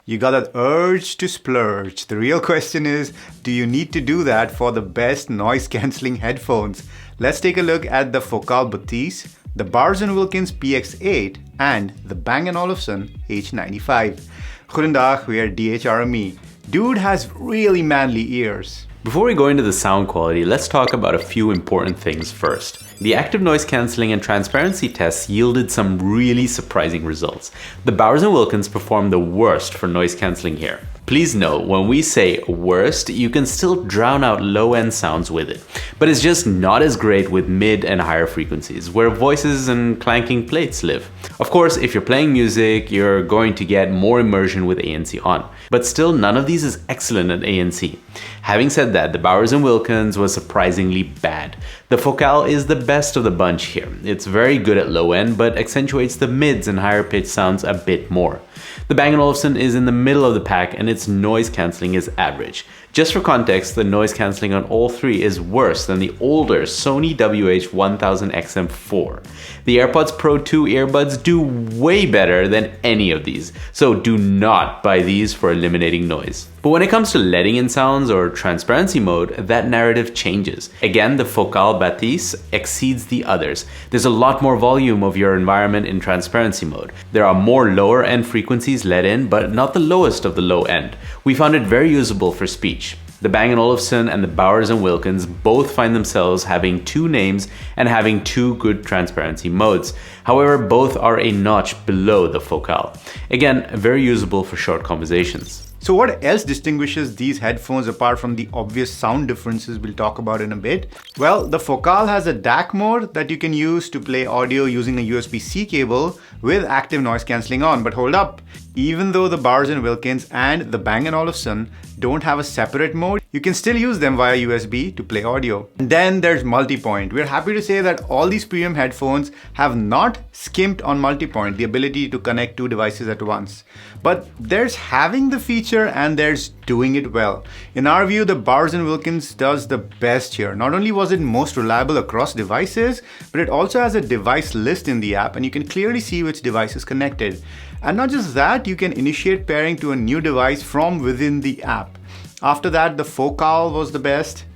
You got that urge to splurge. The real question is, do you need to do that for the best noise-cancelling headphones? Let's take a look at the Focal Bathys, the Bowers and Wilkins PX8, and the Bang and Olufsen H95. Goedendag, we are DHRME. Dude has really manly ears. Before we go into the sound quality, let's talk about a few important things first. The active noise cancelling and transparency tests yielded some really surprising results. The Bowers and Wilkins performed the worst for noise cancelling here. Please note, when we say worst, you can still drown out low-end sounds with it, but it's just not as great with mid and higher frequencies, where voices and clanking plates live. Of course, if you're playing music, you're going to get more immersion with ANC on, but still none of these is excellent at ANC. Having said that, the Bowers and Wilkins was surprisingly bad. The Focal is the best of the bunch here. It's very good at low end, but accentuates the mids and higher pitched sounds a bit more. The Bang & Olufsen is in the middle of the pack and its noise cancelling is average. Just for context, the noise cancelling on all three is worse than the older Sony WH-1000XM4. The AirPods Pro 2 earbuds do way better than any of these, so do not buy these for eliminating noise. But when it comes to letting in sounds or transparency mode, that narrative changes. Again, the Focal Bathys exceeds the others. There's a lot more volume of your environment in transparency mode. There are more lower end frequencies let in, but not the lowest of the low end. We found it very usable for speech. The Bang & Olufsen and the Bowers and Wilkins both find themselves having two names and having two good transparency modes. However, both are a notch below the Focal. Again, very usable for short conversations. So what else distinguishes these headphones apart from the obvious sound differences we'll talk about in a bit? Well, the Focal has a DAC mode that you can use to play audio using a USB-C cable with active noise cancelling on. But hold up, even though the Bowers and Wilkins and the Bang & Olufsen don't have a separate mode, you can still use them via USB to play audio. And then there's multi-point. We're happy to say that all these premium headphones have not skimped on multi-point, the ability to connect two devices at once. But there's having the feature and there's doing it well. In our view, the Bowers and Wilkins does the best here. Not only was it most reliable across devices, but it also has a device list in the app and you can clearly see which device is connected. And not just that, you can initiate pairing to a new device from within the app. After that, the Focal was the best.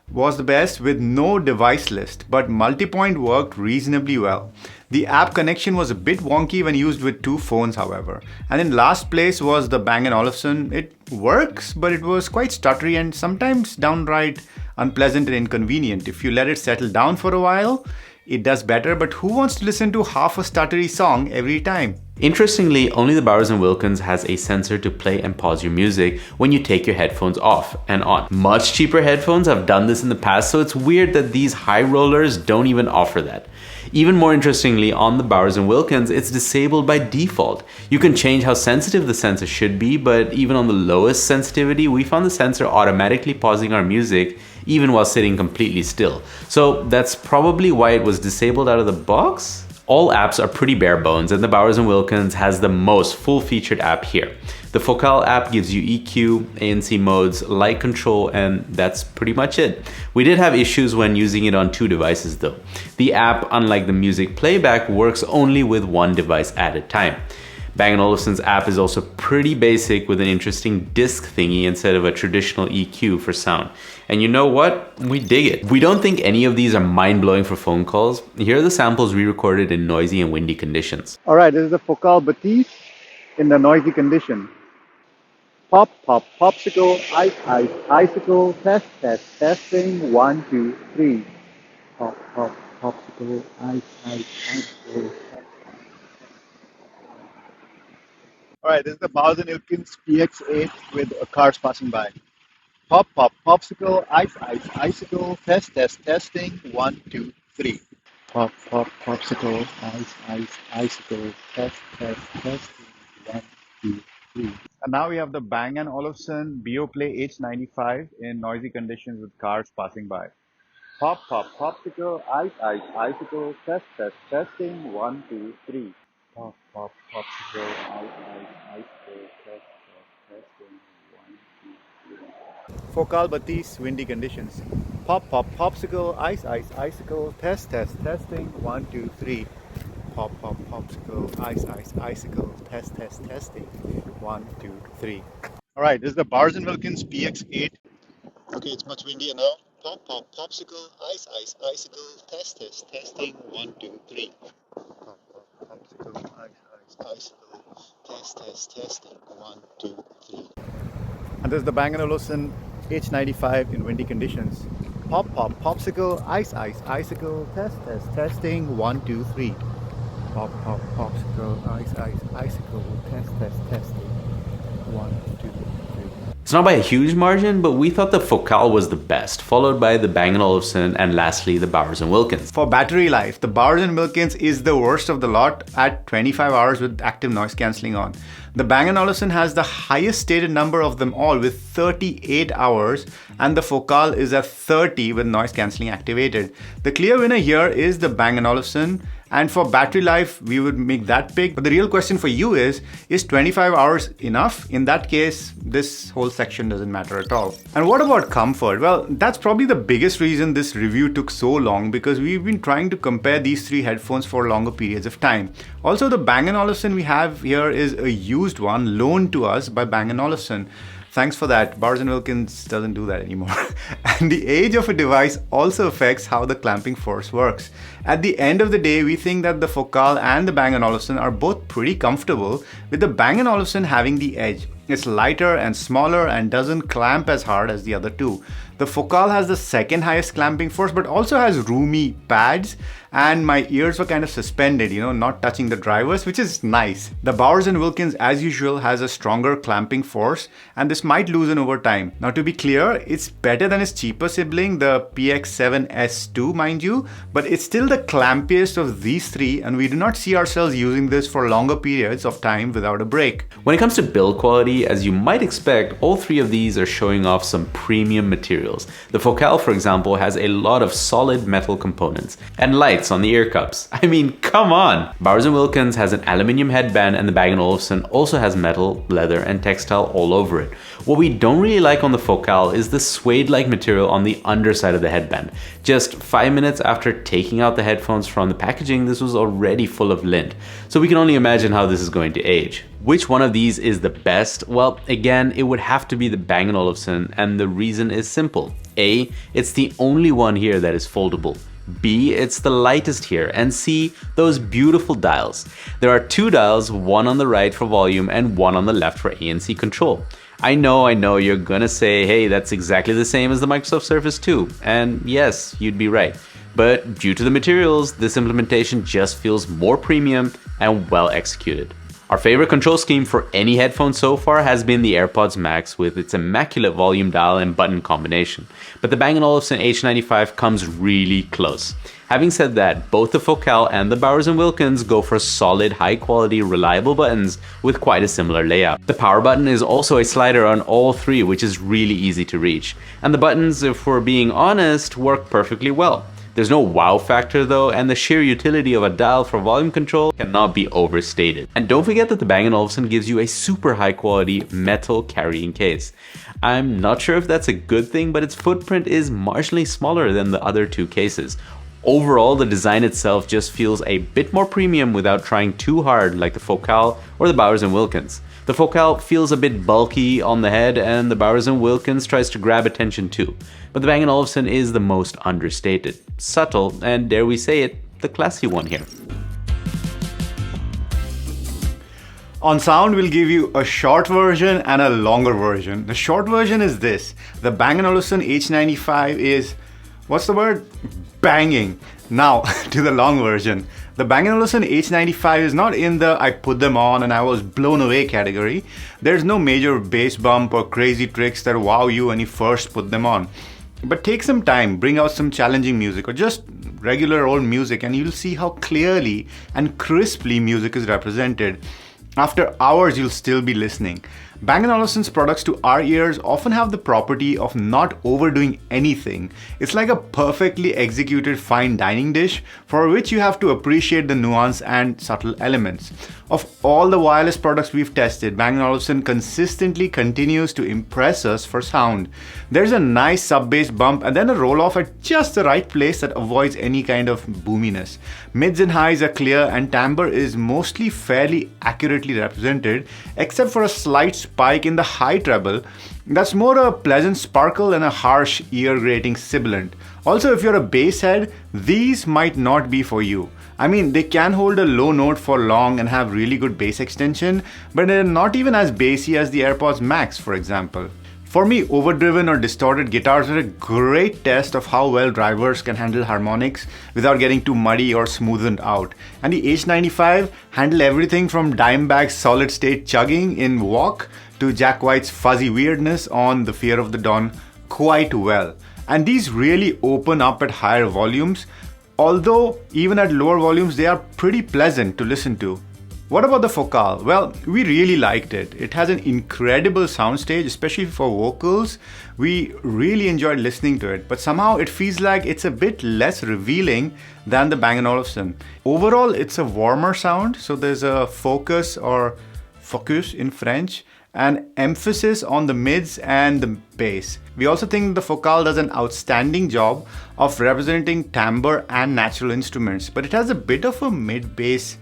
Was the best with no device list, but multi-point worked reasonably well. The app connection was a bit wonky when used with two phones, however. And in last place was the Bang & Olufsen. It works, but it was quite stuttery and sometimes downright unpleasant and inconvenient. If you let it settle down for a while, it does better, but who wants to listen to half a stuttery song every time? Interestingly, only the Bowers and Wilkins has a sensor to play and pause your music when you take your headphones off and on. Much cheaper headphones have done this in the past, so it's weird that these high rollers don't even offer that. Even more interestingly, on the Bowers and Wilkins, it's disabled by default. You can change how sensitive the sensor should be, but even on the lowest sensitivity, we found the sensor automatically pausing our music even while sitting completely still. So that's probably why it was disabled out of the box? All apps are pretty bare bones and the Bowers and Wilkins has the most full-featured app here. The Focal app gives you EQ, ANC modes, light control, and that's pretty much it. We did have issues when using it on two devices though. The app, unlike the music playback, works only with one device at a time. Bang & Olufsen's app is also pretty basic with an interesting disc thingy instead of a traditional EQ for sound. And you know what? We dig it. We don't think any of these are mind-blowing for phone calls. Here are the samples we recorded in noisy and windy conditions. Alright, this is the Focal Bathys in the noisy condition. Pop, pop, popsicle, ice, ice, icicle, test, test, testing, 1, 2, 3. Pop, pop, popsicle, ice, ice, icicle. Alright, this is the Bowers and Wilkins PX8 with cars passing by. Pop, pop, popsicle, ice, ice, icicle, test, test, testing, 1, 2, 3. Pop, pop, popsicle, ice, ice, icicle, test, test, testing, 1, 2, 3. And now we have the Bang & Olufsen Play H95 in noisy conditions with cars passing by. Pop, pop, popsicle, ice, ice, icicle, test, test, testing, 1, 2, 3. Pop, pop, popsicle, ice, ice, icicle, test, test, testing, 1, 2, 3. Focal Bathys, windy conditions. Pop, pop, popsicle, ice, ice, icicle, test, test, testing, 1, 2, 3. pop, pop, popsicle, ice, ice, icicle, test, test, testing. 1, 2, 3. All right, this is the Bowers and Wilkins PX8. Okay, it's much windier now. Pop, pop, popsicle, ice, ice, icicle, test, test, testing. 1, 2, 3. Pop, pop, popsicle, ice, ice, icicle, test, test, testing. 1, 2, 3. And this is the Bang and Olufsen H95 in windy conditions. Pop, pop, popsicle, ice, ice, icicle, test, test, testing. 1, 2, 3. Pop, pop, popsicle, ice, ice, icicle, test, test, testing. 1, 2, 3. It's not by a huge margin, but we thought the Focal was the best, followed by the Bang & Olufsen, and lastly the Bowers & Wilkins. For battery life, the Bowers & Wilkins is the worst of the lot at 25 hours with active noise cancelling on. The Bang & Olufsen has the highest stated number of them all with 38 hours, and the Focal is at 30 with noise cancelling activated. The clear winner here is the Bang & Olufsen, and for battery life, we would make that pick. But the real question for you is 25 hours enough? In that case, this whole section doesn't matter at all. And what about comfort? Well, that's probably the biggest reason this review took so long, because we've been trying to compare these three headphones for longer periods of time. Also, the Bang & Olufsen we have here is a used one loaned to us by Bang & Olufsen. Thanks for that. Bowers & Wilkins doesn't do that anymore. And the age of a device also affects how the clamping force works. At the end of the day, we think that the Focal and the Bang & Olufsen are both pretty comfortable, with the Bang & Olufsen having the edge. It's lighter and smaller and doesn't clamp as hard as the other two. The Focal has the second highest clamping force, but also has roomy pads, and my ears were kind of suspended, not touching the drivers, which is nice. The Bowers & Wilkins, as usual, has a stronger clamping force, and this might loosen over time. Now, to be clear, it's better than its cheaper sibling, the PX7S2, mind you, but it's still the clampiest of these three, and we do not see ourselves using this for longer periods of time without a break. When it comes to build quality, as you might expect, all three of these are showing off some premium materials. The Focal, for example, has a lot of solid metal components and lights on the ear cups. I mean, come on! Bowers & Wilkins has an aluminium headband, and the Bang & Olufsen also has metal, leather, and textile all over it. What we don't really like on the Focal is the suede-like material on the underside of the headband. Just 5 minutes after taking out the headphones from the packaging, this was already full of lint. So we can only imagine how this is going to age. Which one of these is the best? Well, again, it would have to be the Bang & Olufsen, and the reason is simple. A, it's the only one here that is foldable. B, it's the lightest here, and C, those beautiful dials. There are two dials, one on the right for volume and one on the left for ANC control. I know, you're gonna say, hey, that's exactly the same as the Microsoft Surface 2, and yes, you'd be right. But due to the materials, this implementation just feels more premium and well executed. Our favorite control scheme for any headphone so far has been the AirPods Max with its immaculate volume dial and button combination, but the Bang & Olufsen H95 comes really close. Having said that, both the Focal and the Bowers & Wilkins go for solid, high-quality, reliable buttons with quite a similar layout. The power button is also a slider on all three, which is really easy to reach. And the buttons, if we're being honest, work perfectly well. There's no wow factor though, and the sheer utility of a dial for volume control cannot be overstated. And don't forget that the Bang & Olufsen gives you a super high quality metal carrying case. I'm not sure if that's a good thing, but its footprint is marginally smaller than the other two cases. Overall, the design itself just feels a bit more premium without trying too hard like the Focal or the Bowers & Wilkins. The Focal feels a bit bulky on the head, and the Bowers & Wilkins tries to grab attention too. But the Bang & Olufsen is the most understated, subtle, and dare we say it, the classy one here. On sound, we'll give you a short version and a longer version. The short version is this. The Bang & Olufsen H95 is, what's the word? Banging. Now, to the long version. The Bang & Olufsen H95 is not in the I put them on and I was blown away category. There's no major bass bump or crazy tricks that wow you when you first put them on. But take some time, bring out some challenging music or just regular old music, and you'll see how clearly and crisply music is represented. After hours, you'll still be listening. Bang & Olufsen's products to our ears often have the property of not overdoing anything. It's like a perfectly executed fine dining dish for which you have to appreciate the nuance and subtle elements. Of all the wireless products we've tested, Bang & Olufsen consistently continues to impress us for sound. There's a nice sub-bass bump and then a roll-off at just the right place that avoids any kind of boominess. Mids and highs are clear and timbre is mostly fairly accurately represented, except for a slight spike in the high treble. That's more a pleasant sparkle than a harsh ear-grating sibilant. Also, if you're a bass head, these might not be for you. I mean, they can hold a low note for long and have really good bass extension, but they're not even as bassy as the AirPods Max, for example. For me, overdriven or distorted guitars are a great test of how well drivers can handle harmonics without getting too muddy or smoothened out. And the H95 handle everything from Dimebag's solid state chugging in Walk to Jack White's fuzzy weirdness on The Fear of the Dawn quite well. And these really open up at higher volumes, although even at lower volumes they are pretty pleasant to listen to. What about the Focal? Well, we really liked it. It has an incredible soundstage, especially for vocals. We really enjoyed listening to it, but somehow it feels like it's a bit less revealing than the Bang & Olufsen. Overall, it's a warmer sound, so there's a focus or focus in French, and emphasis on the mids and the bass. We also think the Focal does an outstanding job of representing timbre and natural instruments, but it has a bit of a mid-bass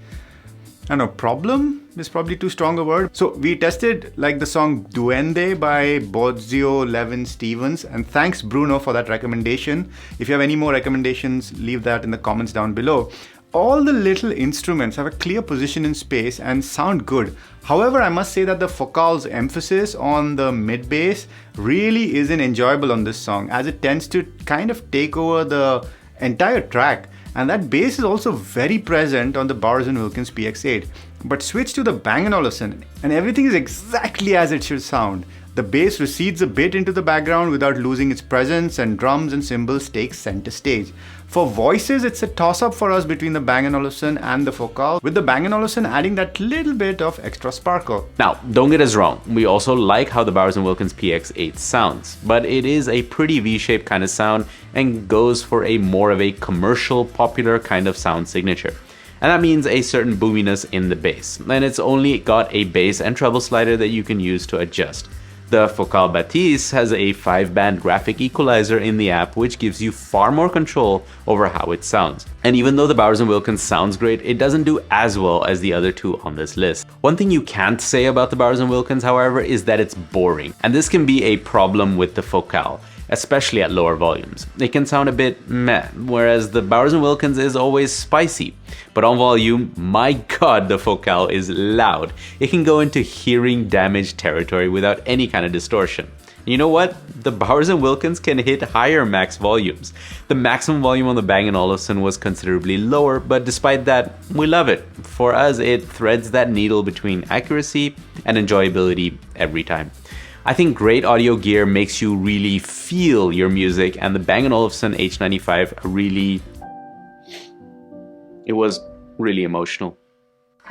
problem is probably too strong a word. So we tested like the song Duende by Bozio Levin Stevens, and thanks Bruno for that recommendation. If you have any more recommendations, leave that in the comments down below. All the little instruments have a clear position in space and sound good. However, I must say that the Focal's emphasis on the mid bass really isn't enjoyable on this song, as it tends to kind of take over the entire track. And that bass is also very present on the Bowers and Wilkins PX8. But switch to the Bang & Olufsen and everything is exactly as it should sound. The bass recedes a bit into the background without losing its presence, and drums and cymbals take center stage. For voices, it's a toss-up for us between the Bang & Olufsen and the Focal, with the Bang & Olufsen adding that little bit of extra sparkle. Now, don't get us wrong, we also like how the Bowers and Wilkins PX8 sounds, but it is a pretty V-shaped kind of sound and goes for a more of a commercial, popular kind of sound signature. And that means a certain boominess in the bass, and it's only got a bass and treble slider that you can use to adjust. The Focal Bathys has a 5-band graphic equalizer in the app, which gives you far more control over how it sounds. And even though the Bowers and Wilkins sounds great, it doesn't do as well as the other two on this list. One thing you can't say about the Bowers and Wilkins, however, is that it's boring. And this can be a problem with the Focal, especially at lower volumes. It can sound a bit meh, whereas the Bowers and Wilkins is always spicy. But on volume, my god, the Focal is loud. It can go into hearing damage territory without any kind of distortion. You know what? The Bowers and Wilkins can hit higher max volumes. The maximum volume on the Bang & Olufsen was considerably lower, but despite that, we love it. For us, it threads that needle between accuracy and enjoyability every time. I think great audio gear makes you really feel your music, and the Bang & Olufsen H95 it was really emotional.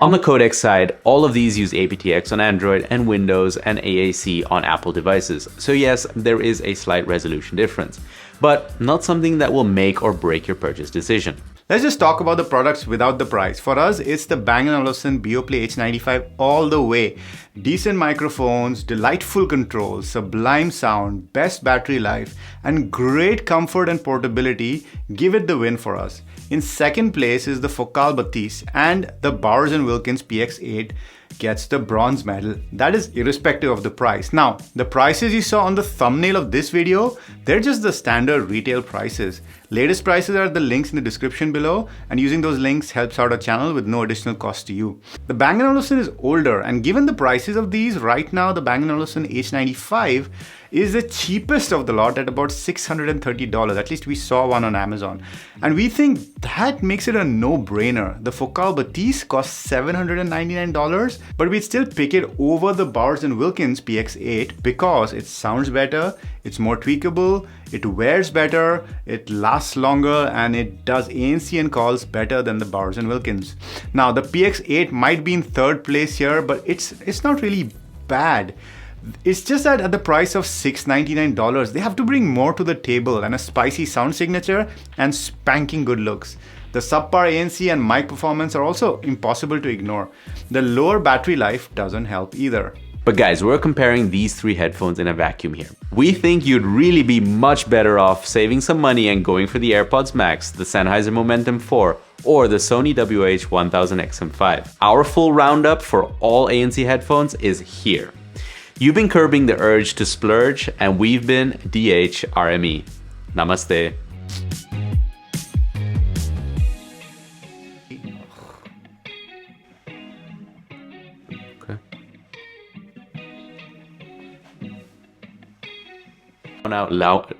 On the codec side, all of these use aptX on Android and Windows and AAC on Apple devices. So yes, there is a slight resolution difference, but not something that will make or break your purchase decision. Let's just talk about the products without the price. For us, it's the Bang & Olufsen Beoplay H95 all the way. Decent microphones, delightful controls, sublime sound, best battery life, and great comfort and portability give it the win for us. In second place is the Focal Bathys, and the Bowers and Wilkins PX8 gets the bronze medal. That is irrespective of the price. Now, the prices you saw on the thumbnail of this video, they're just the standard retail prices. Latest prices are the links in the description below, and using those links helps out our channel with no additional cost to you. The Bang & Olufsen is older, and given the prices of these, right now the Bang & Olufsen H95 is the cheapest of the lot at about $630. At least we saw one on Amazon. And we think that makes it a no-brainer. The Focal Bathys costs $799, but we'd still pick it over the Bowers and Wilkins PX8 because it sounds better, It's more tweakable, it wears better, it lasts longer, and it does ANC and calls better than the Bowers and Wilkins. Now the PX8 might be in third place here, but it's not really bad. It's just that at the price of $699, they have to bring more to the table and a spicy sound signature and spanking good looks. The subpar ANC and mic performance are also impossible to ignore. The lower battery life doesn't help either. But guys, we're comparing these three headphones in a vacuum here. We think you'd really be much better off saving some money and going for the AirPods Max, the Sennheiser Momentum 4, or the Sony WH-1000XM5. Our full roundup for all ANC headphones is here. You've been curbing the urge to splurge, and we've been DHRME. Namaste. Out loud.